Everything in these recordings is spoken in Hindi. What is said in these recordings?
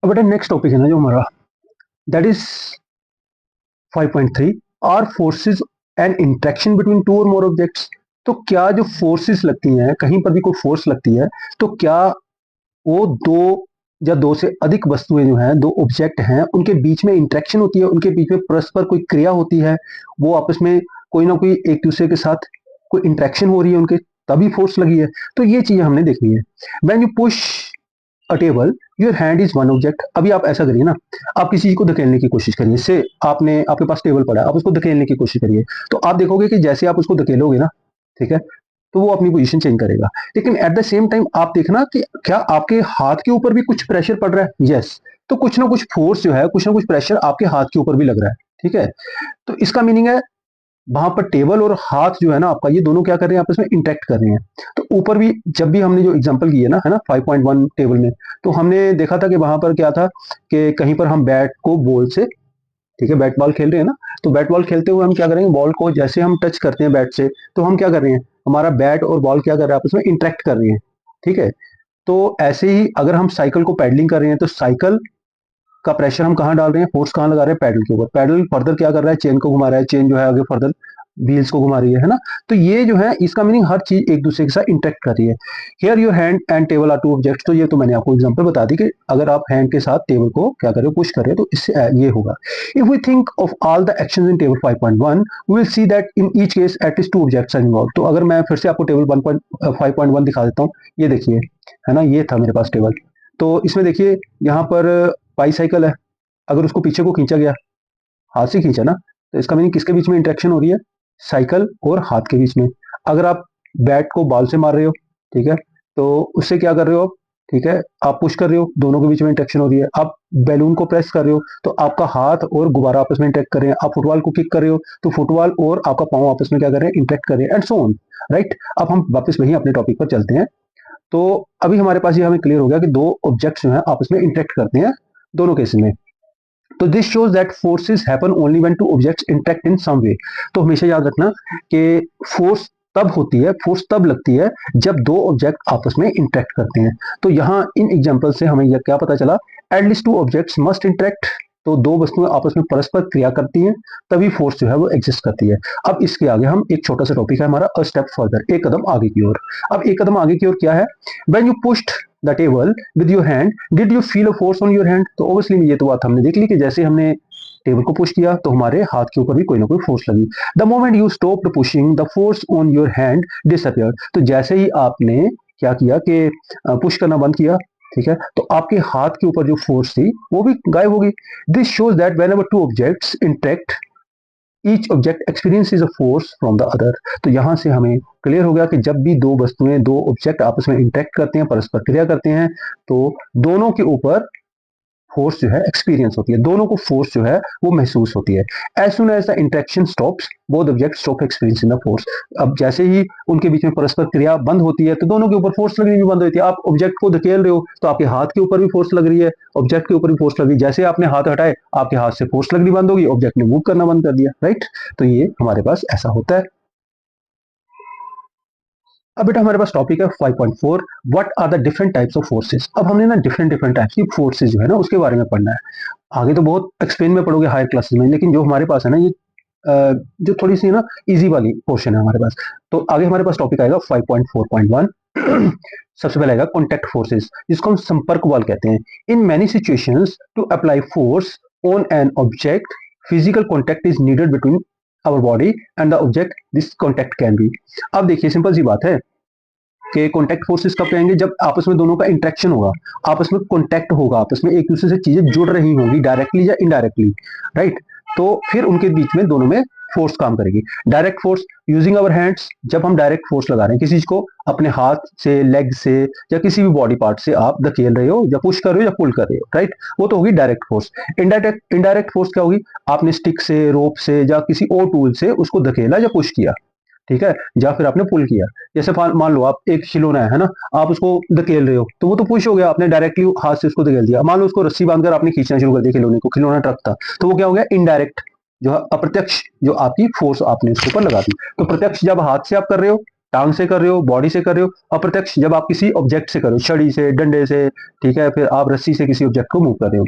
बेटा नेक्स्ट टॉपिक है ना जो हमारा, that is 5.3, are forces and interaction between two or more objects. तो क्या जो फोर्सेस लगती हैं, कहीं पर भी कोई फोर्स लगती है, तो क्या वो दो या दो से अधिक वस्तुएं जो हैं, दो ऑब्जेक्ट हैं, उनके बीच में इंटरेक्शन होती है, उनके बीच में परस्पर कोई क्रिया होती है, वो आपस में कोई ना कोई एक दूसरे के साथ कोई इंटरेक्शन हो रही है उनके, तभी फोर्स लगी है। तो ये चीजें हमने देखनी है। When you push a table your hand is one object. अभी आप ऐसा करिए ना, आप किसी चीज को धकेलने की कोशिश करिए, से आपने आपके पास टेबल पड़ा है, आप उसको धकेलने की कोशिश करिए, तो आप देखोगे कि जैसे आप उसको धकेलोगे ना, ठीक है, तो वो अपनी पोजीशन चेंज करेगा। लेकिन एट द सेम टाइम आप देखना कि क्या आपके हाथ के ऊपर भी कुछ प्रेशर पड़ रहा है। यस, तो कुछ ना कुछ फोर्स जो है, कुछ ना कुछ प्रेशर आपके हाथ के ऊपर भी लग रहा है। ठीक है, तो इसका मीनिंग है वहां पर टेबल और हाथ जो है ना आपका, ये दोनों क्या कर रहे हैं, आपस में इंटरेक्ट कर रहे हैं। तो ऊपर भी जब भी हमने जो एग्जांपल की है ना 5.1 टेबल में, तो हमने देखा था कि वहां पर क्या था कि कहीं पर हम बैट को बॉल से, ठीक है, बैट बॉल खेल रहे हैं ना, तो बैट बॉल खेलते हुए हम क्या करेंगे, बॉल को जैसे हम टच करते हैं बैट से, तो हम क्या कर रहे हैं, हमारा बैट और बॉल क्या कर रहे हैं, आपस में इंटरेक्ट कर रहे हैं। ठीक है, तो ऐसे ही अगर हम साइकिल को पैडलिंग कर रहे हैं, तो साइकिल का प्रेशर हम कहाँ डाल रहे हैं, फोर्स कहाँ लगा रहे हैं, पैडल के ऊपर। पैडल फर्दर क्या कर रहा है, चेन को घुमा रहा है, चेन जो है आगे फर्दर व्हील्स को घुमा रही है ना। तो ये जो है, इसका मीनिंग हर चीज एक दूसरे के साथ इंटरेक्ट कर रही है। Here your hand and table are two objects. तो ये तो मैंने आपको एग्जांपल बता दी कि अगर आप हैंड के साथ टेबल को क्या कर रहे हो, पुश कर रहे हो, तो इससे ये होगा। If we think of all the actions in table 5.1 we will see that in each case at least two objects are involve. तो अगर मैं फिर से आपको टेबल 5.1 दिखा देता हूँ, ये देखिए, है ना, ये था मेरे पास टेबल। तो इसमें देखिए यहाँ पर बाईसाइकिल है, अगर उसको पीछे को खींचा गया, हाथ से खींचा ना, तो इसका मीनिंग किसके बीच में इंटरेक्शन हो रही है, साइकिल और हाथ के बीच में। अगर आप बैट को बॉल से मार रहे हो, ठीक है, तो उससे क्या कर रहे हो आप, ठीक है, आप पुश कर रहे हो, दोनों के बीच में इंटरेक्शन हो रही है। आप बैलून को प्रेस कर रहे हो, तो आपका हाथ और गुब्बारा आपस में इंटरेक्ट कर रहे हैं। आप फुटबॉल को किक कर रहे हो, तो फुटबॉल और आपका पाँव आपस में क्या कर रहे हैं, इंटरेक्ट कर रहे हैं, एंड सो ऑन। राइट, अब हम वापस वहीं अपने टॉपिक पर चलते हैं। तो अभी हमारे पास ये हमें क्लियर हो गया कि दो ऑब्जेक्ट्स जो है आपस में इंटरेक्ट करते हैं दोनों केसेस में। तो this shows that forces happen only when two objects interact in some way. तो हमेशा याद रखना कि फोर्स तब होती है, फोर्स तब लगती है जब दो ऑब्जेक्ट आपस में इंटरेक्ट करते हैं। तो यहाँ इन एग्जांपल से हमें यह क्या पता चला, at least two objects must interact. तो दो वस्तुएं आपस में परस्पर क्रिया करती हैं, तभी फोर्स जो है वो एग्जिस्ट करती है। अब इसके आगे हम एक छोटा सा टॉपिक है हमारा, अ स्टेप फर्दर, एक कदम आगे की ओर। अब एक कदम आगे की ओर क्या है, when you pushed the table with your hand did you feel a force on your hand. तो ऑब्वियसली ये तो बात हमने देख ली कि जैसे हमने टेबल को पुश किया तो हमारे हाथ के ऊपर भी कोई ना कोई फोर्स लगी। The moment you stopped pushing the force on your hand disappeared. तो जैसे ही आपने क्या किया कि पुश करना बंद किया, ठीक है, तो आपके हाथ के ऊपर जो फोर्स थी वो भी गायब होगी। This shows that whenever to objects interact each object experiences a force from the other. तो यहां से हमें क्लियर हो गया कि जब भी दो वस्तुएं, दो ऑब्जेक्ट आपस में इंटरेक्ट करते हैं, परस्पर क्रिया करते हैं, तो दोनों के ऊपर फोर्स जो है एक्सपीरियंस होती है, दोनों को फोर्स जो है वो महसूस होती है। As soon as the interaction stops both object stop experiencing the force. अब जैसे ही उनके बीच में परस्पर क्रिया बंद होती है, तो दोनों के ऊपर फोर्स लगनी भी बंद होती है। आप ऑब्जेक्ट को धकेल रहे हो, तो आपके हाथ के ऊपर भी फोर्स लग रही है, ऑब्जेक्ट के ऊपर भी फोर्स लग रही है। जैसे आपने हाथ हटाए, आपके हाथ से फोर्स लगनी बंद होगी, ऑब्जेक्ट ने मूव करना बंद कर दिया। राइट, तो ये हमारे पास ऐसा होता है। अब बेटा हमारे पास टॉपिक है 5.4, what are the different types of forces. अब हमने ना डिफरेंट डिफरेंट टाइप्स की फोर्सेस जो है ना उसके बारे में पढ़ना है। आगे तो बहुत एक्सप्लेन में पढ़ोगे हायर क्लासेस में, लेकिन जो हमारे पास है ना ये जो थोड़ी सी ना इजी वाली पोर्शन है हमारे पास। तो आगे हमारे पास टॉपिक आएगा 5.4.1। सबसे पहले आएगा कॉन्टैक्ट फोर्सेस, जिसको हम संपर्क बल कहते हैं। In many situations to apply force on an object physical contact is needed between our body and the object. This contact can be, अब देखिए सिंपल सी बात है कि कॉन्टैक्ट फोर्सेस कब कहेंगे, जब आपस में दोनों का इंटरेक्शन होगा, आपस में कॉन्टैक्ट होगा, आपस में एक दूसरे से चीजें जुड़ रही होंगी डायरेक्टली या इनडायरेक्टली। राइट, तो फिर उनके बीच में दोनों में फोर्स काम करेगी। Direct force using our hands, जब हम डायरेक्ट फोर्स लगा रहे हैं किसी चीज को, अपने हाथ से, लेग से, या किसी भी बॉडी पार्ट से आप धकेल रहे हो, या पुश कर रहे हो, या पुल कर रहे हो, राइट, वो तो होगी डायरेक्ट फोर्स। इनडायरेक्ट फोर्स क्या होगी, आपने स्टिक से, रोप से, या किसी और टूल से उसको धकेला या पुश किया, ठीक है, या फिर आपने पुल किया। जैसे मान लो आप एक खिलौना है ना, आप उसको धकेल रहे हो, तो वो तो पुश हो गया, आपने डायरेक्टली हाथ से उसको धकेल दिया। मान लो उसको रस्सी बांधकर आपने खींचना शुरू कर दिया खिलौने को, खिलौना ट्रक था, तो वो क्या हो गया, इनडायरेक्ट, जो है अप्रत्यक्ष, जो आपकी फोर्स आपने उसके ऊपर लगा दी। तो प्रत्यक्ष जब हाथ से आप कर रहे हो, टांग से कर रहे हो, बॉडी से कर रहे हो, अप्रत्यक्ष जब आप किसी ऑब्जेक्ट से कर रहे हो, छड़ी से, डंडे से, ठीक है, फिर आप रस्सी से किसी ऑब्जेक्ट को मूव कर रहे हो।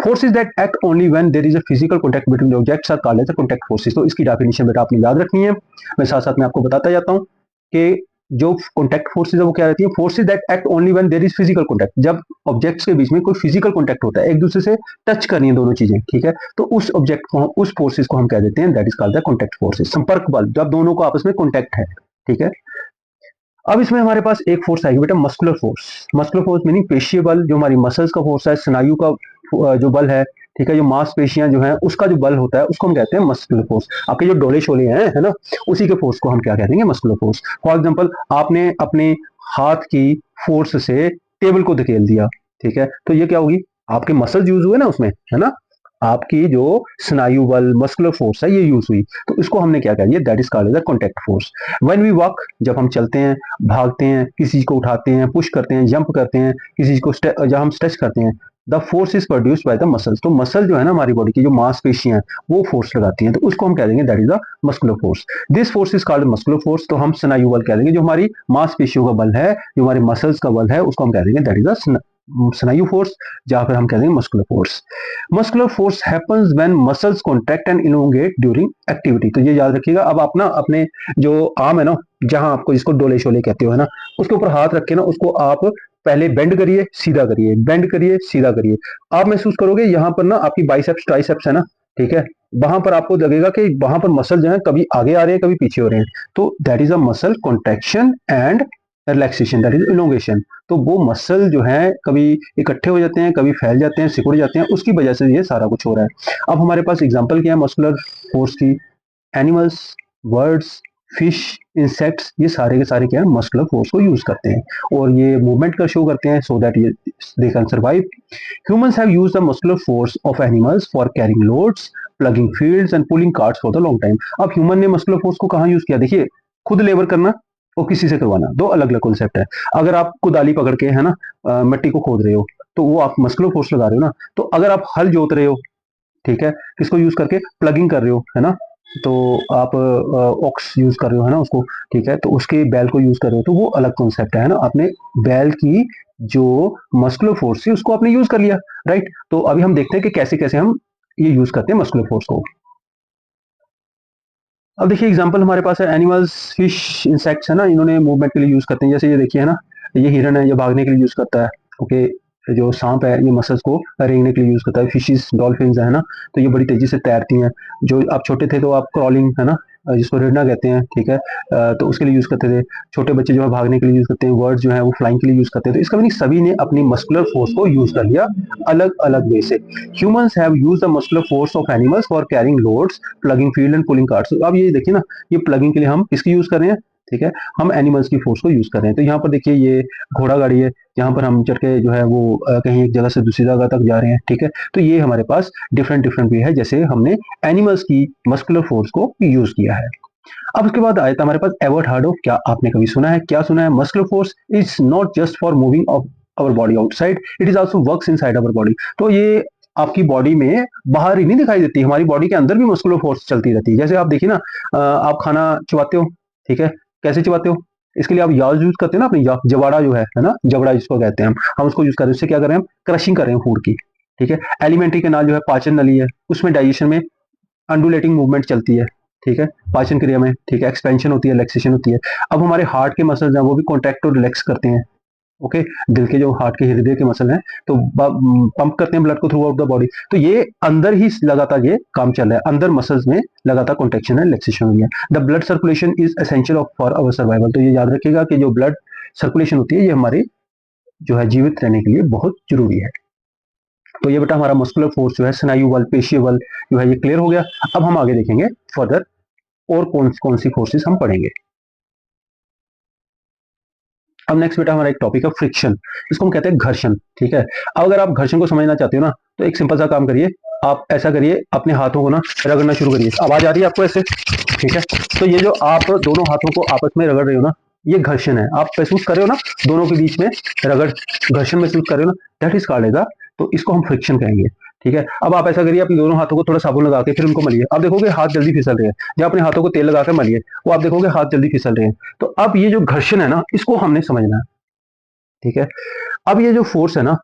Forces that act only when there is a physical contact between the objects are called as contact forces. तो इसकी डेफिनेशन बेटा आपने याद रखनी है, मैं साथ साथ में आपको बताता जाता हूँ कि जो कॉन्टैक्ट फोर्सेज है वो क्या रहती है। Forces that act only when there is physical contact, जब ऑब्जेक्ट्स के बीच में कोई फिजिकल कॉन्टैक्ट होता है, एक दूसरे से टच करनी है दोनों चीजें, ठीक है, तो उस ऑब्जेक्ट को, उस फोर्सेज को हम कह देते हैं that is called the contact forces. संपर्क बल, जब दोनों को आपस में कॉन्टैक्ट है, ठीक है। अब इसमें हमारे पास एक फोर्स आएगी बेटा muscular force. Muscular force meaning पेशीय बल, जो हमारी मसल्स का फोर्स है, स्नायु का जो बल है, ठीक है, जो मांसपेशियां जो है उसका जो बल होता है उसको हम कहते हैं मस्कुलर फोर्स। आपके जो डोले शोले हैं, है ना, उसी के फोर्स को हम क्या कहते हैं, मस्कुलर फोर्स। फॉर एग्जांपल आपने अपने हाथ की फोर्स से टेबल को धकेल दिया, ठीक है, तो ये क्या होगी, आपके मसल्स यूज हुए ना उसमें, है ना, आपकी जो स्नायु बल मस्कुलर फोर्स है ये यूज हुई, तो इसको हमने क्या कह दिया, that is called as a contact force. When we walk, जब हम चलते हैं, भागते हैं, किसी चीज को उठाते हैं, पुश करते हैं, जंप करते हैं, किसी चीज को जब हम स्ट्रेच करते हैं, the force is produced by the muscles. तो मसल जो है ना हमारी बॉडी की, जो मांसपेशियां हैं वो फोर्स लगाती हैं, तो उसको हम कह देंगे that is the muscular force. This force is called muscular force. तो हम स्नायु बल कह देंगे, जो हमारी मांसपेशियों का बल है, जो हमारे मसल्स का बल है, उसको हम कह देंगे दैट इज द स्नायु फोर्स, जहां पर हम कह देंगे muscular force. Muscular force happens when muscles contract and elongate during activity. तो ये याद रखिएगा। अब आप ना अपने जो आर्म है ना, जहां आपको जिसको डोले शोले कहते हो, है ना, उसके ऊपर हाथ रख के ना उसको आप पहले बेंड करिए, सीधा करिए, बेंड करिए, सीधा करिए। आप महसूस करोगे यहाँ पर ना आपकी बाइसेप्स ट्राइसेप्स है ना, ठीक है, वहां पर आपको लगेगा कि वहां पर मसल जो है कभी आगे आ रहे हैं, कभी पीछे हो रहे हैं, तो that is a muscle contraction and relaxation, that is elongation. तो वो मसल जो है कभी इकट्ठे हो जाते हैं, कभी फैल जाते हैं, सिकुड़ जाते हैं, उसकी वजह से ये सारा कुछ हो रहा है। अब हमारे पास एग्जांपल क्या है मस्कुलर फोर्स की, एनिमल्स, बर्ड्स, फिश, इंसेक्ट्स, ये सारे के सारे क्या है, मस्कुलर फोर्स को यूज करते हैं और ये मूवमेंट का शो करते हैं सो दैट ये they can survive. Humans have used the muscular force of animals for carrying loads, plugging fields and pulling carts for the long time. अब ह्यूमन ने मस्कुलर फोर्स को कहाँ यूज किया, देखिए, खुद लेबर करना और किसी से करवाना, दो अलग अलग कॉन्सेप्ट है। अगर आप कुदाली पकड़ के, है ना, मिट्टी को खोद रहे हो, तो वो आप मस्कुलर फोर्स लगा रहे हो ना। तो अगर आप हल जोत रहे हो, ठीक है, किसको यूज करके, प्लगिंग कर रहे हो, है ना, तो आप ऑक्स यूज कर रहे हो, है ना, उसको, ठीक है, तो उसके बैल को यूज कर रहे हो, तो वो अलग कॉन्सेप्ट है ना। आपने बैल की जो मस्कुलर फोर्स थी उसको आपने यूज कर लिया, राइट। तो अभी हम देखते हैं कि कैसे कैसे हम ये यूज करते हैं मस्कुलर फोर्स को। अब देखिए एग्जांपल हमारे पास है एनिमल्स, फिश, इंसेक्ट्स, है ना, इन्होंने मूवमेंट के लिए यूज करते हैं। जैसे ये देखिए, है ना, ये हिरन है, ये भागने के लिए यूज करता है, ओके। जो सांप है ये मसल्स को रेंगने के लिए यूज करता है। फिशेस, डॉल्फिन्स है ना, तो ये बड़ी तेजी से तैरती हैं। जो आप छोटे थे तो आप क्रॉलिंग, है ना, जिसको रिड़ना कहते हैं, ठीक है, तो उसके लिए यूज करते थे। छोटे बच्चे जो है भागने के लिए यूज करते हैं, वर्ड्स जो है वो फ्लाइंग के लिए यूज करते हैं। तो इसका मीनिंग सभी ने अपनी मस्कुलर फोर्स को यूज कर लिया अलग अलग वे से। Humans have used the muscular force of animals for carrying loads, plugging field and pulling carts. अब ये देखिए ना, ये प्लगिंग के लिए हम किसकी यूज कर रहे हैं, ठीक है, हम एनिमल्स की फोर्स को यूज कर रहे हैं। तो यहाँ पर देखिए ये घोड़ा गाड़ी है, यहाँ पर हम चढ़ के जो है वो कहीं एक जगह से दूसरी जगह तक जा रहे हैं, ठीक है। तो ये हमारे पास डिफरेंट डिफरेंट वे है जैसे हमने एनिमल्स की मस्कुलर फोर्स को यूज किया है। अब उसके बाद आया था हमारे पास एवर्ट हार्डो। क्या आपने कभी सुना है, क्या सुना है, muscular force is not just for moving of our body outside, it is also works inside our body. तो ये आपकी बॉडी में बाहर ही नहीं दिखाई देती, हमारी बॉडी के अंदर भी मस्कुलर फोर्स चलती रहती है। जैसे आप देखिए ना, आप खाना चबाते हो, ठीक है, कैसे चबाते हो, इसके लिए आप याद यूज करते हैं ना, अपनी जवाड़ा जो है ना, जबड़ा जिसको कहते हैं हम उसको यूज कर रहे हैं। उससे क्या कर रहे हैं, हम क्रशिंग कर रहे हैं फूड की, ठीक है। एलिमेंट्री कैनाल जो है पाचन नली है, उसमें डाइजेशन में अंडुलेटिंग मूवमेंट चलती है, ठीक है, पाचन क्रिया में, ठीक है, एक्सपेंशन होती है, रिलैक्सेशन होती है। अब हमारे हार्ट के मसल्स हैं वो भी कॉन्ट्रैक्ट और रिलैक्स करते हैं, ओके। दिल के जो हार्ट के हृदय के मसल हैं तो पंप करते हैं ब्लड को थ्रू आउट द बॉडी। तो ये अंदर ही लगातार ये काम चल रहा है, अंदर मसल्स में लगातार कॉन्ट्रेक्शन है, रिलैक्सेशन हुई है। The blood circulation is essential for our survival. तो ये याद रखिएगा कि जो ब्लड सर्कुलेशन होती है ये हमारे जो है जीवित रहने के लिए बहुत जरूरी है। तो ये बेटा हमारा मस्कुलर फोर्स जो है, स्नायु बल, पेशीय बल जो है, ये क्लियर हो गया। अब हम आगे देखेंगे फर्दर और कौन कौन सी फोर्सेस हम पढ़ेंगे। अब नेक्स्ट बेटा हमारा एक टॉपिक है फ्रिक्शन, इसको हम कहते हैं घर्षण, ठीक है। अब अगर आप घर्षण को समझना चाहते हो ना, तो एक सिंपल सा काम करिए, आप ऐसा करिए, अपने हाथों को ना रगड़ना शुरू करिए। आवाज आ रही है आपको ऐसे, ठीक है। तो ये जो आप दोनों हाथों को आपस में रगड़ रहे हो ना, ये घर्षण है। आप महसूस कर रहे हो ना, दोनों के बीच में रगड़, घर्षण महसूस कर रहे हो ना, दैट इज कॉल्ड एज, तो इसको हम फ्रिक्शन कहेंगे। ठीक है, अब आप ऐसा करिए, अपने दोनों हाथों को थोड़ा साबुन लगा के फिर उनको मलिए, आप देखोगे हाथ जल्दी फिसल रहे हैं। या अपने हाथों को तेल लगा कर मलिए, वो आप देखोगे हाथ जल्दी फिसल रहे हैं। तो अब ये जो घर्षण है ना, इसको हमने समझना है। ठीक है, अब ये जो फोर्स है ना,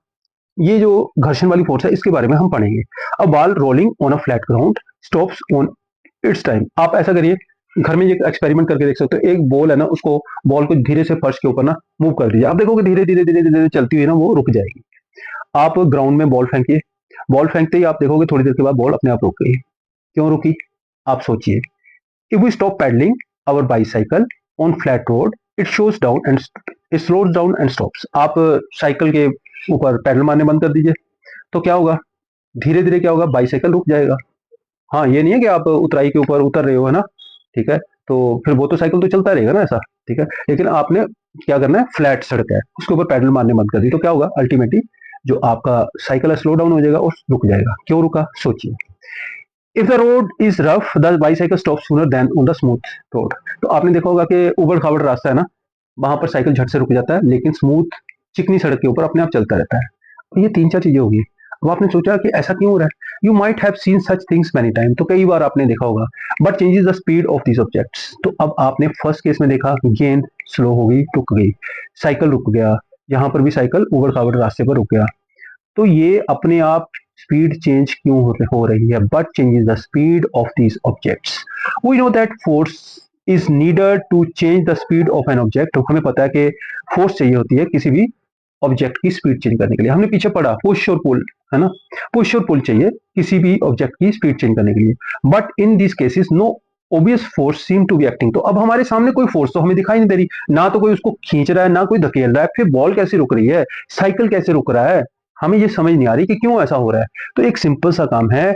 ये जो घर्षण वाली फोर्स है, इसके बारे में हम पढ़ेंगे। अब ball rolling on a flat ground stops on it's time. आप ऐसा करिए, घर में ये एक्सपेरिमेंट करके देख सकते हो। एक बॉल है ना, उसको बॉल को धीरे से फर्श के ऊपर ना मूव कर दीजिए, आप देखोगे धीरे धीरे धीरे धीरे चलती हुई ना वो रुक जाएगी। आप ग्राउंड में बॉल फेंकिए, बॉल फेंकते ही आप देखोगे थोड़ी देर के बाद बॉल अपने आप रुक गई। क्यों रुकी? आप सोचिए। If we stop pedalling our bicycle on flat road, it shows down and it slows down and stops. आप साइकिल के ऊपर पैडल मारने बंद कर दीजिए, तो क्या होगा? धीरे धीरे क्या होगा? बाईसाइकिल रुक जाएगा। हाँ, ये नहीं है कि आप उतराई के ऊपर उतर रहे हो, है ना? ठीक है, तो फिर वो तो साइकिल तो चलता रहेगा ना ऐसा। ठीक है, लेकिन आपने क्या करना है, फ्लैट सड़क है उसके ऊपर पैडल मारने बंद कर दी, तो क्या होगा? अल्टीमेटली जो आपका साइकिल है स्लो डाउन हो जाएगा और रुक जाएगा। क्यों रुका? सोचिए। If the road is rough the bicycle stop sooner than on the smooth road. तो आपने देखा होगा कि उबड़ खाबड़ रास्ता है ना, वहां पर साइकिल झट से रुक जाता है, लेकिन स्मूथ चिकनी सड़क के ऊपर अपने आप चलता रहता है। तो ये तीन चार चीजें होगी। अब आपने सोचा कि ऐसा क्यों हो रहा है? You might have seen such things many time, तो कई बार आपने देखा होगा। But changes the speed of these objects. तो अब आपने फर्स्ट केस में देखा, गेंद स्लो हो गई, रुक गई, साइकिल रुक गया, यहाँ पर भी साइकिल उबड़ खाबड़ रास्ते पर रुक गया। तो ये अपने आप स्पीड चेंज क्यों हो रही है? But changes the speed of these objects. We know that force is needed to change the speed of an object. हमें पता है कि फोर्स चाहिए होती है किसी भी ऑब्जेक्ट की स्पीड चेंज करने के लिए। हमने पीछे पढ़ा पुश और पुल, है ना? पुश और पुल चाहिए किसी भी ऑब्जेक्ट की स्पीड चेंज करने के लिए। But in this cases no obvious force seem to be acting. तो अब हमारे सामने कोई फोर्स तो हमें दिखाई नहीं दे रही, ना तो कोई उसको खींच रहा है, ना कोई धकेल रहा है, फिर बॉल कैसे रुक रही है, साइकिल कैसे रुक रहा है? हमें ये समझ नहीं आ रही कि क्यों ऐसा हो रहा है। तो एक सिंपल सा काम है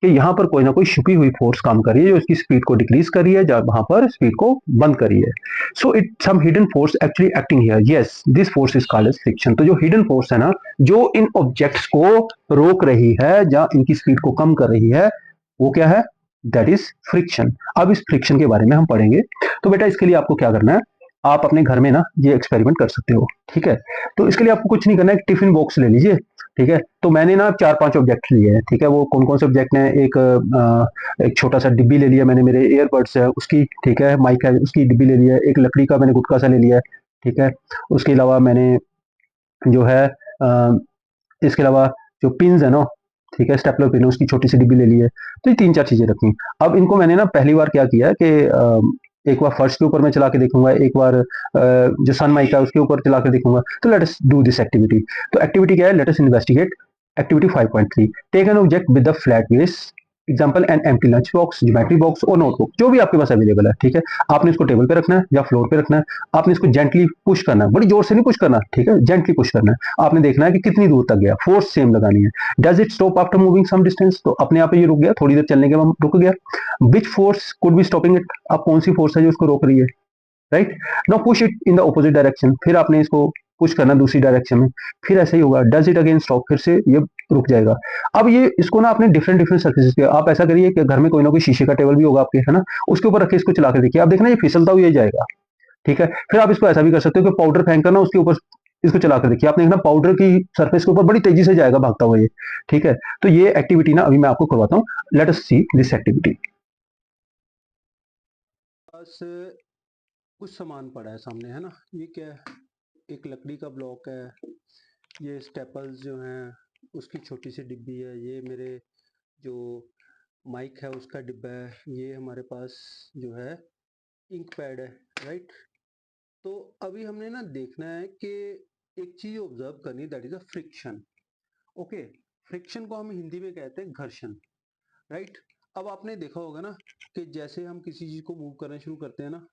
कि यहाँ पर कोई ना कोई छुपी हुई फोर्स काम कर रही है, जो इसकी स्पीड को डिक्रीज कर रही है, जब वहां पर स्पीड को बंद कर रही है। So it some hidden force actually acting here, yes this force is called as friction. तो जो हिडन फोर्स है ना, जो इन ऑब्जेक्ट्स को रोक रही है या इनकी स्पीड को कम कर रही है, वो क्या है? That is friction. अब इस फ्रिक्शन के बारे में हम पढ़ेंगे। तो बेटा इसके लिए आपको क्या करना है, आप अपने घर में ना ये एक्सपेरिमेंट कर सकते हो। ठीक है, तो इसके लिए आपको कुछ नहीं करना है, एक टिफिन बॉक्स ले लीजिए। ठीक है, तो मैंने ना चार पांच ऑब्जेक्ट लिए हैं। ठीक है, वो कौन कौन से ऑब्जेक्ट हैं? एक छोटा सा डिब्बी ले लिया मैंने, मेरे एयरबड्स है उसकी। ठीक है, माइक है उसकी डिब्बी ले लिया है। एक लकड़ी का मैंने गुटका सा ले लिया है। ठीक है, उसके अलावा मैंने जो है इसके अलावा जो पिन्स है ना, ठीक है, स्टेपलर पिन, उसकी छोटी सी डिब्बी ले ली है। तो ये तीन चार चीजें रखी। अब इनको मैंने ना पहली बार क्या किया है कि एक बार फर्श के ऊपर मैं चला के देखूंगा, एक बार जो सन माइक है उसके ऊपर चला के देखूंगा। तो let us do this activity. तो एक्टिविटी क्या है? Let us investigate activity 5.3। Take an object with the flat base, example an empty lunch box, geometry box और नोटबुक, जो भी आपके पास अवेलेबल है। ठीक है, आपने इसको टेबल पे रखना है या फ्लोर पे रखना है। आपने इसको जेंटली पुश करना है, बड़ी जोर से नहीं पुश करना। ठीक है, जेंटली पुश करना है। आपने देखना है कि कितनी दूर तक गया, फोर्स सेम लगानी है। Does it stop after moving some distance? तो अपने आप ही ये रुक गया, थोड़ी देर चलने के बाद रुक गया। Which force could be stopping it? अब कौन सी फोर्स है जो उसको रोक रही है? Right. Now push it in the opposite direction, फिर आपने इसको पुश करना दूसरी डायरेक्शन में, फिर ऐसे ही होगा। Does it again stop? फिर से ये रुक जाएगा। अब ये इसको ना आपने डिफरेंट डिफरेंट सर्फेसिस पे, आप ऐसा करिए कि घर में कोई ना कोई शीशे का टेबल भी होगा आपके, है ना? उसके ऊपर रखे इसको चला के देखिए, आप देखना ये फिसलता हुआ ये जाएगा। ठीक है, फिर आप इसको ऐसा भी कर सकते हो कि पाउडर फेंक कर ना उसके ऊपर इसको चला कर देखिए, आपने देखना पाउडर की सरफेस के ऊपर बड़ी तेजी से जाएगा भागता हुआ ये। ठीक है, तो ये एक्टिविटी ना अभी मैं आपको करवाता हूँ। Let us see this activity. बस कुछ सामान पड़ा है सामने, है ना? ये क्या है? एक लकड़ी का ब्लॉक है, ये स्टेपल्स जो हैं उसकी छोटी सी डिब्बी है, ये मेरे जो माइक है उसका डिब्बा है, ये हमारे पास जो है इंक पैड है। राइट। तो अभी हमने ना देखना है कि एक चीज ऑब्जर्व करनी, that is a friction. Okay, friction को हम हिंदी में कहते हैं घर्षण। राइट। अब आपने देखा होगा ना कि जैसे हम किसी चीज को मूव करना शुरू करते हैं ना,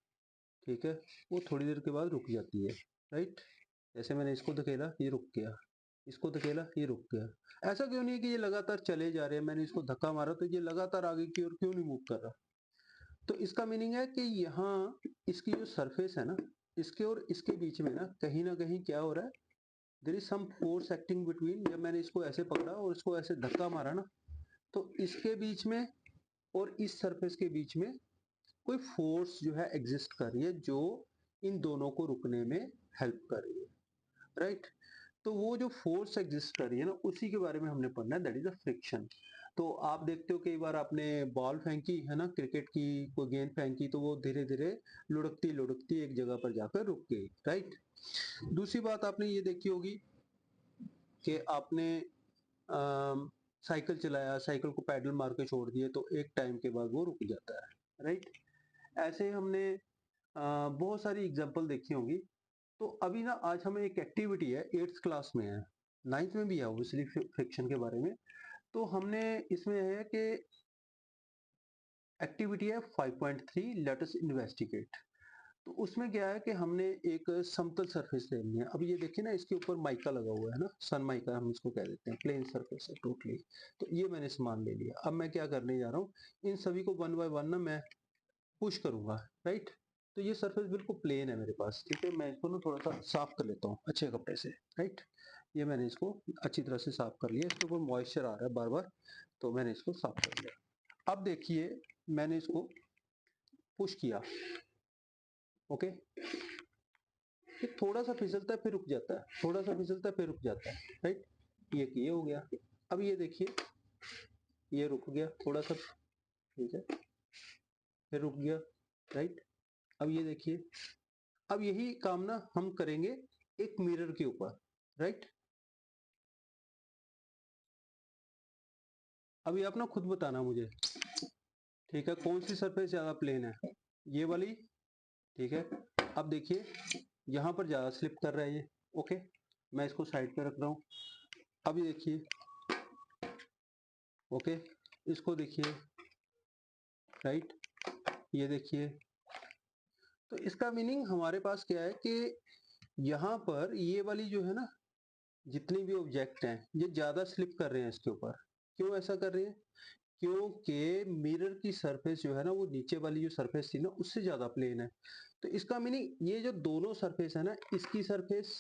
ठीक है, वो थोड़ी देर के बाद रुक जाती है। राइट। जैसे मैंने इसको धकेला, ये रुक गया, इसको धकेला, ये रुक गया। ऐसा क्यों नहीं है कि ये लगातार चले जा रहे हैं, मैंने इसको धक्का मारा तो ये लगातार आगे की ओर क्यों नहीं मूव कर रहा? तो इसका मीनिंग है कि यहाँ इसकी जो सरफेस है ना, इसके और इसके बीच में ना कहीं क्या हो रहा है? There is some force acting between. जब मैंने इसको ऐसे पकड़ा और इसको ऐसे धक्का मारा ना, तो इसके बीच में और इस सरफेस के बीच में कोई फोर्स जो है एग्जिस्ट कर रही है, जो इन दोनों को रुकने में हेल्प कर रही है। राइट। तो वो जो फोर्स एग्जिस्ट कर रही है ना, उसी के बारे में हमने पढ़ना है, दैट इज द फ्रिक्शन। तो आप देखते हो कई बार आपने बॉल फेंकी है ना, क्रिकेट की कोई गेंद फेंकी, तो वो धीरे धीरे लुढ़कती लुढ़कती एक जगह पर जाकर रुक गई, राइट। दूसरी बात आपने ये देखी होगी कि आपने साइकिल चलाया, साइकिल को पैडल मार के छोड़ दिए, तो एक टाइम के बाद वो रुक जाता है, राइट। ऐसे हमने बहुत सारी एग्जांपल देखी होंगी। तो अभी ना आज हमें एक एक्टिविटी है, 8th क्लास में है, 9th में भी है ऑब्वियसली फ्रिक्शन के बारे में। तो हमने इसमें है कि एक्टिविटी है 5.3 लेट अस इन्वेस्टिगेट। तो उसमें क्या है कि हमने एक समतल सरफेस लेनी है। अब ये देखिए ना, इसके ऊपर माइका लगा हुआ है ना, सन माइका हम इसको कह देते हैं, प्लेन सरफेस है टोटली। तो ये मैंने सामान ले लिया। अब मैं क्या करने जा रहा हूँ, इन सभी को वन बाय वन ना मैं पुश करूंगा, राइट। तो ये सरफेस बिल्कुल प्लेन है मेरे पास, ठीक है। मैं इसको ना थोड़ा सा साफ कर लेता हूँ अच्छे कपड़े से, राइट। ये मैंने इसको अच्छी तरह से साफ कर लिया। इसके ऊपर मॉइस्चर आ रहा है बार बार, तो मैंने इसको साफ कर लिया। अब देखिए, मैंने इसको पुश किया, ओके। ये थोड़ा सा फिसलता है फिर रुक जाता है, थोड़ा सा फिसलता है फिर रुक जाता है, राइट। ये हो गया। अब ये देखिए, ये रुक गया थोड़ा सा, ठीक है, फिर रुक गया, राइट। अब ये देखिए, अब यही काम ना हम करेंगे एक मिरर के ऊपर, राइट। अभी आप ना खुद बताना मुझे, ठीक है, कौन सी सरफेस ज्यादा प्लेन है, ये वाली, ठीक है। अब देखिए, यहाँ पर ज्यादा स्लिप कर रहा है ये, ओके। मैं इसको साइड पे रख रहा हूँ। अभी देखिए, ओके, इसको देखिए, राइट, ये देखिए। तो इसका मीनिंग हमारे पास क्या है कि यहाँ पर ये वाली जो है ना, जितनी भी ऑब्जेक्ट हैं, ये ज्यादा स्लिप कर रहे हैं इसके ऊपर। क्यों ऐसा कर रहे हैं? क्योंकि मिरर की सरफेस जो है ना, वो नीचे वाली जो सरफेस थी ना, उससे ज्यादा प्लेन है। तो इसका मीनिंग ये जो दोनों सरफेस है ना, इसकी सरफेस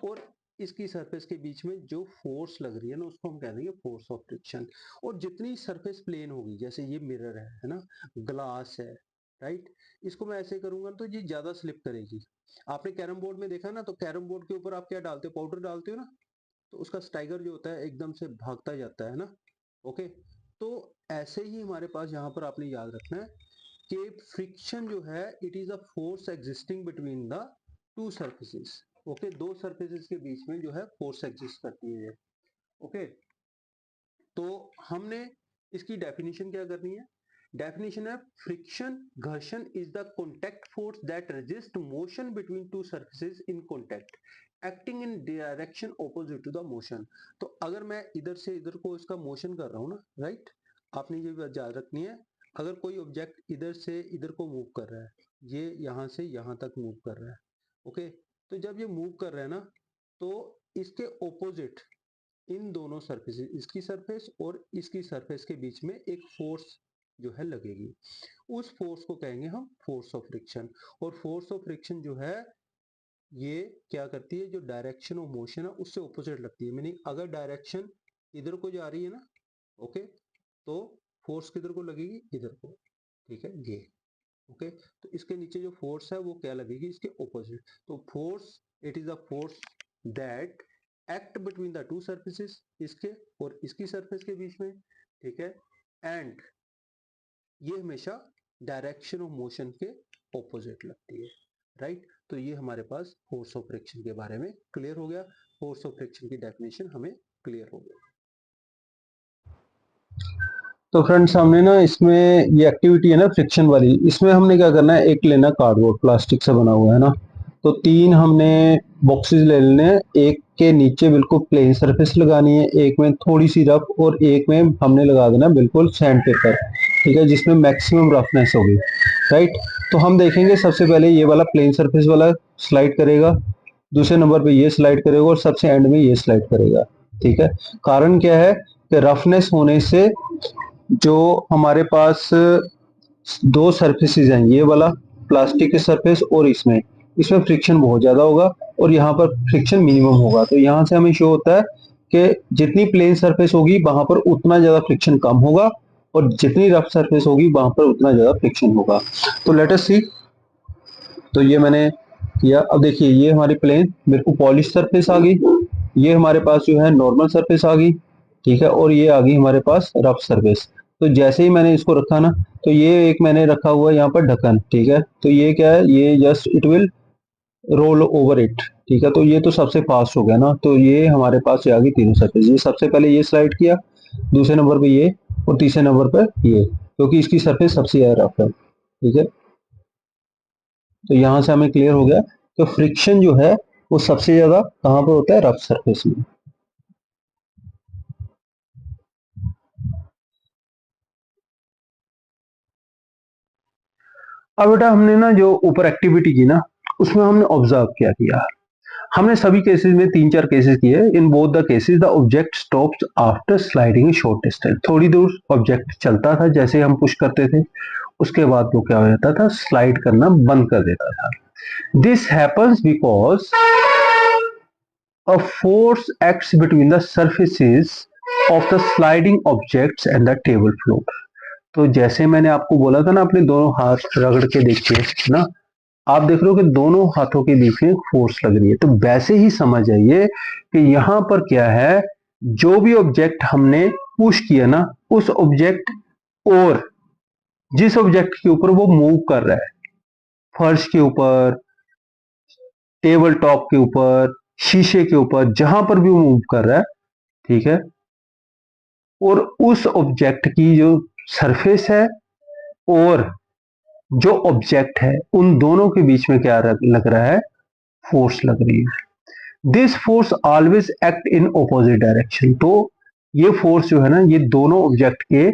और इसकी सरफेस के बीच में जो फोर्स लग रही है ना, उसको हम कह देंगे फोर्स ऑफ फ्रिक्शन। और जितनी सरफेस प्लेन होगी, जैसे ये मिरर है ना, ग्लास है, राइट। इसको मैं ऐसे करूंगा तो ये ज्यादा स्लिप करेगी। आपने कैरम बोर्ड में देखा ना, तो कैरम बोर्ड के ऊपर आप क्या डालते हो, पाउडर डालते हो ना, तो उसका स्टाइगर जो होता है एकदम से भागता जाता है ना, ओके। तो ऐसे ही हमारे पास यहाँ पर आपने याद रखना है कि फ्रिक्शन जो है, it is a force existing between the two surfaces, okay. दो सरफेसेस के बीच में जो है फोर्स एग्जिस्ट करती है, ओके। तो हमने इसकी डेफिनेशन क्या करनी है? डेफिनेशन है, फ्रिक्शन, घर्षण is the contact force that resist motion between two surfaces in contact acting in direction opposite to the motion. तो अगर मैं इधर से इधर को इसका मोशन कर रहा हूँ ना, राइट, आपने ये बात याद रखनी है। अगर कोई ऑब्जेक्ट इधर से इधर को मूव कर रहा है, ये यहाँ से यहाँ तक मूव कर रहा है, ओके। तो जब ये मूव कर रहा है ना, तो इसके ऑपोजिट इन दोनों सरफेसेस, इसकी सरफेस और इसकी सरफेस के बीच में एक फोर्स जो है लगेगी। उस फोर्स को कहेंगे हम फोर्स ऑफ फ्रिक्शन। और फोर्स ऑफ फ्रिक्शन जो है, ये क्या करती है, जो डायरेक्शन ऑफ मोशन है उससे ऑपोजिट लगती है। मीनिंग अगर डायरेक्शन इधर को जा रही है ना, ओके, तो फोर्स किधर को लगेगी, इधर को, ठीक है, ये, ओके। तो इसके नीचे जो फोर्स है वो क्या लगेगी, इसके ऑपोजिट। तो force, it is a force that act between the two surfaces, इसके और इसकी सरफेस के बीच में, ठीक है। एंड ये हमेशा डायरेक्शन ऑफ मोशन के ऑपोजिट लगती है, राइट। तो ये हमारे पास फोर्स ऑफ फ्रिक्शन के बारे में क्लियर हो गया। फोर्स ऑफ फ्रिक्शन की डेफिनेशन हमें क्लियर हो गई। तो फ्रेंड्स, हमने ना इसमें ये एक्टिविटी है ना फ्रिक्शन वाली, इसमें हमने क्या करना है, एक लेना कार्डबोर्ड, प्लास्टिक से बना हुआ है ना। तो 3 हमने बॉक्सेस ले लेने हैं। एक के नीचे बिल्कुल प्लेन सरफेस लगानी है, एक में थोड़ी सी रफ, और एक में हमने लगा देना बिल्कुल सैंड पेपर, ठीक है, जिसमें मैक्सिमम रफनेस होगी, राइट। तो हम देखेंगे सबसे पहले ये वाला प्लेन सरफेस वाला स्लाइड करेगा, दूसरे नंबर पे ये स्लाइड करेगा, और सबसे एंड में ये स्लाइड करेगा, ठीक है। कारण क्या है कि रफनेस होने से जो हमारे पास दो सरफेसेस हैं, ये वाला प्लास्टिक के सरफेस और इसमें इसमें फ्रिक्शन बहुत ज्यादा होगा, और यहाँ पर फ्रिक्शन मिनिमम होगा। तो यहाँ से हमें शो होता है कि जितनी प्लेन सरफेस होगी वहां पर उतना ज्यादा फ्रिक्शन कम होगा, और जितनी रफ सरफेस होगी वहां पर उतना ज्यादा फ्रिक्शन होगा। तो लेट अस सी। तो ये मैंने किया। अब देखिए, ये हमारी प्लेन बिल्कुल पॉलिश सरफेस आ गई, ये हमारे पास जो है नॉर्मल सरफेस आ गई, ठीक है, और ये आ गई हमारे पास रफ सरफेस। तो जैसे ही मैंने इसको रखा ना, तो ये एक मैंने रखा हुआ है यहाँ पर ढक्कन, ठीक है, तो ये क्या है, ये just it will roll over it, ठीक है, तो ये तो सबसे फास्ट हो गया ना, तो ये हमारे पास आ गई तीनों सरफेस। ये सबसे पहले ये स्लाइड किया, दूसरे नंबर पे ये, और तीसरे नंबर पर ये, क्योंकि इसकी सरफेस सबसे ज्यादा रफ है, ठीक है। तो यहां से हमें क्लियर हो गया कि फ्रिक्शन जो है वो सबसे ज्यादा कहां पर होता है, रफ सरफेस में। अब बेटा हमने ना जो ऊपर एक्टिविटी की ना, उसमें हमने ऑब्जर्व क्या किया, हमने सभी केसेस में 3-4 केसेस किए। In both the cases the object stops after sliding short distance. थोड़ी दूर ऑब्जेक्ट चलता था, जैसे हम पुश करते थे उसके बाद वो क्या हो जाता था, स्लाइड करना बंद कर देता था। This happens because a force acts between the surfaces of the sliding objects and the table floor। तो जैसे मैंने आपको बोला था ना, अपने दोनों हाथ रगड़ के देखिए ना, आप देख रहे हो कि दोनों हाथों के बीच में फोर्स लग रही है, तो वैसे ही समझ जाइए कि यहां पर क्या है, जो भी ऑब्जेक्ट हमने पुश किया ना, उस ऑब्जेक्ट और जिस ऑब्जेक्ट के ऊपर वो मूव कर रहा है, फर्श के ऊपर, टेबल टॉप के ऊपर, शीशे के ऊपर, जहां पर भी वो मूव कर रहा है, ठीक है, और उस ऑब्जेक्ट की जो सरफेस है और जो ऑब्जेक्ट है, उन दोनों के बीच में क्या लग रहा है, फोर्स लग रही है। This force always act in opposite direction. तो ये फोर्स जो है ना, ये दोनों ऑब्जेक्ट के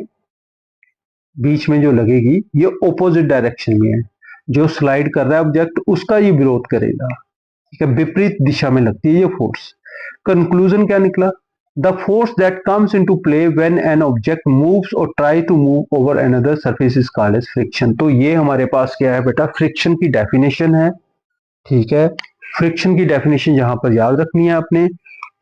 बीच में जो लगेगी, ये ऑपोजिट डायरेक्शन में है। जो स्लाइड कर रहा है ऑब्जेक्ट, उसका ये विरोध करेगा, ठीक है, विपरीत दिशा में लगती है ये फोर्स। कंक्लूजन क्या निकला, the force that comes into play when an object moves और try to move over another surface is called as friction. तो ये हमारे पास क्या है बेटा, फ्रिक्शन की डेफिनेशन है, ठीक है। फ्रिक्शन की डेफिनेशन यहां पर याद रखनी है आपने।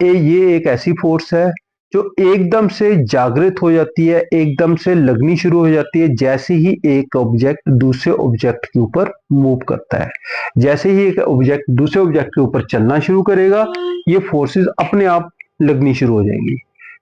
ये एक ऐसी फोर्स है जो एकदम से जागृत हो जाती है, एकदम से लगनी शुरू हो जाती है जैसे ही एक ऑब्जेक्ट दूसरे ऑब्जेक्ट के ऊपर मूव करता है। जैसे ही एक ऑब्जेक्ट दूसरे ऑब्जेक्ट के ऊपर चलना शुरू करेगा, ये फोर्सेस अपने आप लगनी शुरू हो जाएंगी,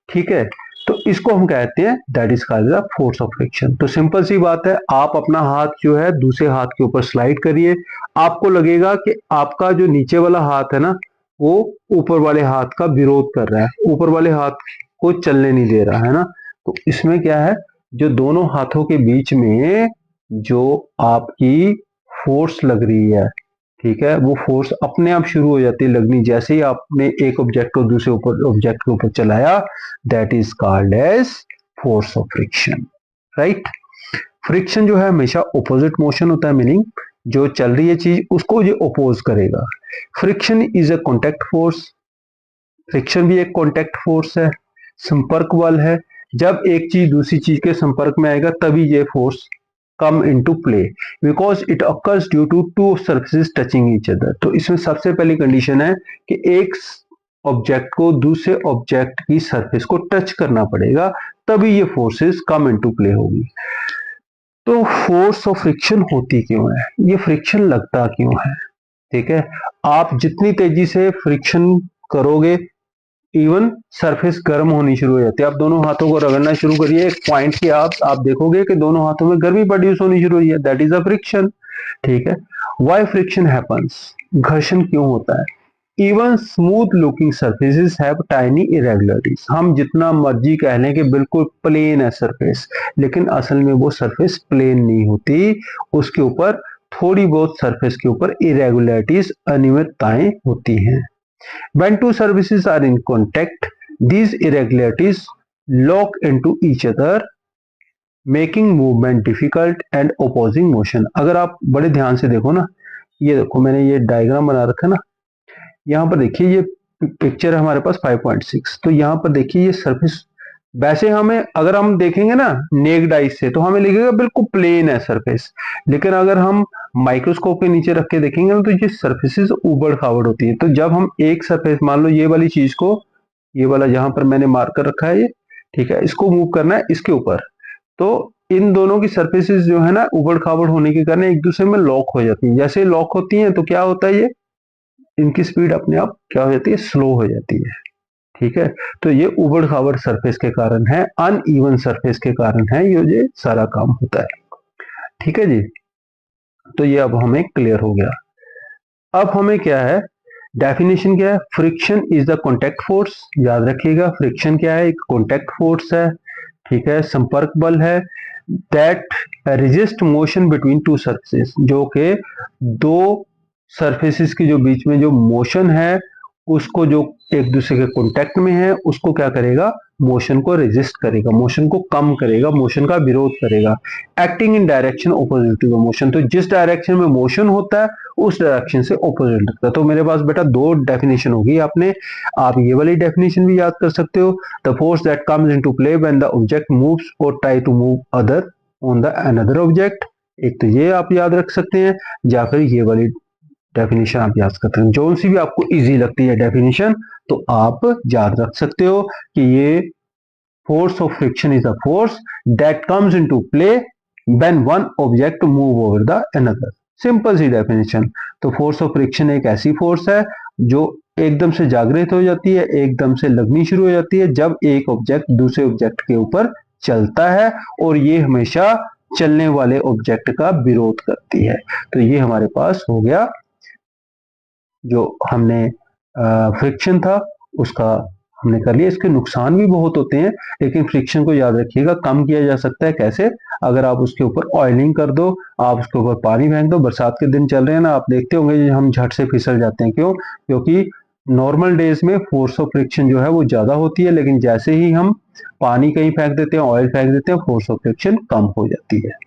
ठीक है। तो इसको हम कहते हैं that is called the force of friction. तो सिंपल सी बात है, आप अपना हाथ जो है दूसरे हाथ के ऊपर स्लाइड करिए, आपको लगेगा कि आपका जो नीचे वाला हाथ है ना, वो ऊपर वाले हाथ का विरोध कर रहा है, ऊपर वाले हाथ को चलने नहीं दे रहा है ना। तो इसमें क्या है, जो दोनों हाथों के बीच में जो आपकी फोर्स लग रही है, ठीक है, वो फोर्स अपने आप शुरू हो जाती है लगनी जैसे ही आपने एक ऑब्जेक्ट को दूसरे ऊपर ऑब्जेक्ट के ऊपर चलाया। That is called as force of friction, right. Friction जो है हमेशा ऑपोजिट मोशन होता है, मीनिंग जो चल रही है चीज उसको ये ओपोज करेगा। Friction is a contact force. Friction भी एक कॉन्टेक्ट फोर्स है, संपर्क बल है। जब एक चीज दूसरी चीज के संपर्क में आएगा तभी ये force come into play, because it occurs due to two surfaces touching each other. तो इसमें सबसे पहली कंडीशन है कि एक ऑब्जेक्ट को दूसरे ऑब्जेक्ट की सरफेस को टच करना पड़ेगा, तभी ये फोर्सेस कम इनटू प्ले होगी। तो फोर्स ऑफ फ्रिक्शन होती क्यों है, ये फ्रिक्शन लगता क्यों है, ठीक है। आप जितनी तेजी से फ्रिक्शन करोगे, इवन सरफेस गर्म होनी शुरू हो जाती है। आप दोनों हाथों को रगड़ना शुरू करिए, एक पॉइंट के आप देखोगे कि दोनों हाथों में गर्मी प्रोड्यूस होनी शुरू हुई है, दैट इज अ फ्रिक्शन, ठीक है। व्हाई फ्रिक्शन हैपेंस, घर्षण क्यों होता है। Even smooth looking surfaces have tiny irregularities. हम जितना मर्जी कह लें कि बिल्कुल प्लेन है सरफेस, लेकिन असल में वो सरफेस प्लेन नहीं होती, उसके ऊपर थोड़ी बहुत सरफेस के ऊपर इरेगुलरिटीज, अनियमितताएं होती हैं। When two surfaces are in contact, these irregularities lock into each other, making movement difficult and opposing motion। अगर आप बड़े ध्यान से देखो ना, ये देखो मैंने ये डायग्राम बना रखा है ना, यहाँ पर देखिए ये पिक्चर है हमारे पास 5.6। तो यहाँ पर देखिए ये सरफेस, वैसे हमें अगर हम देखेंगे ना नेक्ड आई से तो हमें लगेगा बिल्कुल प्लेन है सरफेस, लेकिन अगर हम माइक्रोस्कोप के नीचे रख के देखेंगे ना, तो ये सरफेसेस उबड़ खाबड़ होती है। तो जब हम एक सरफेस, मान लो ये वाली चीज को, ये वाला जहां पर मैंने मार्कर रखा है ये, ठीक है, इसको मूव करना है इसके ऊपर, तो इन दोनों की सरफेसेस जो है ना, उबड़ खाबड़ होने के कारण एक दूसरे में लॉक हो जाती है। जैसे लॉक होती हैं तो क्या होता है, ये इनकी स्पीड अपने आप क्या हो जाती है, स्लो हो जाती है, ठीक है, तो ये उबड़ खाबड़ सरफेस के कारण है, अनइवन सरफेस के कारण है ये सारा काम होता है। ठीक है जी, तो ये अब हमें क्लियर हो गया। अब हमें क्या है, डेफिनेशन क्या है, friction is the contact force. याद रखिएगा, फ्रिक्शन क्या है, एक कॉन्टैक्ट फोर्स है, ठीक है, संपर्क बल है, that resist motion between two surfaces, जो कि दो सरफेसेस के जो बीच में जो मोशन है उसको, जो एक दूसरे के कांटेक्ट में है, उसको क्या करेगा, मोशन को रेजिस्ट करेगा, मोशन को कम करेगा, मोशन का विरोध करेगा। Acting in direction opposite to the motion, तो जिस डायरेक्शन में मोशन होता है उस डायरेक्शन से ऑपोजिट होता है। तो मेरे पास बेटा दो डेफिनेशन होगी, आपने आप ये वाली डेफिनेशन भी याद कर सकते हो, the force that comes into play when the object moves और try to move other on the another object. एक तो ये आप याद रख सकते हैं, या फिर ये वाली डेफिनेशन आप याद करते हैं। जो सी भी आपको इजी लगती है डेफिनेशन तो आप याद रख सकते हो कि ये force of friction is a force that comes into play when one object move over the another. Simple see definition. तो फोर्स ऑफ फ्रिक्शन एक ऐसी फोर्स है जो एकदम से जागृत हो जाती है, एकदम से लगनी शुरू हो जाती है जब एक ऑब्जेक्ट दूसरे ऑब्जेक्ट के ऊपर चलता है, और ये हमेशा चलने वाले ऑब्जेक्ट का विरोध करती है। तो ये हमारे पास हो गया, जो हमने फ्रिक्शन था उसका हमने कर लिया। इसके नुकसान भी बहुत होते हैं, लेकिन फ्रिक्शन को याद रखिएगा कम किया जा सकता है। कैसे, अगर आप उसके ऊपर ऑयलिंग कर दो, आप उसके ऊपर पानी फेंक दो, बरसात के दिन चल रहे हैं ना, आप देखते होंगे हम झट से फिसल जाते हैं। क्यों? क्योंकि नॉर्मल डेज में फोर्स ऑफ फ्रिक्शन जो है वो ज्यादा होती है, लेकिन जैसे ही हम पानी कहीं फेंक देते हैं, ऑयल फेंक देते हैं, फोर्स ऑफ फ्रिक्शन कम हो जाती है।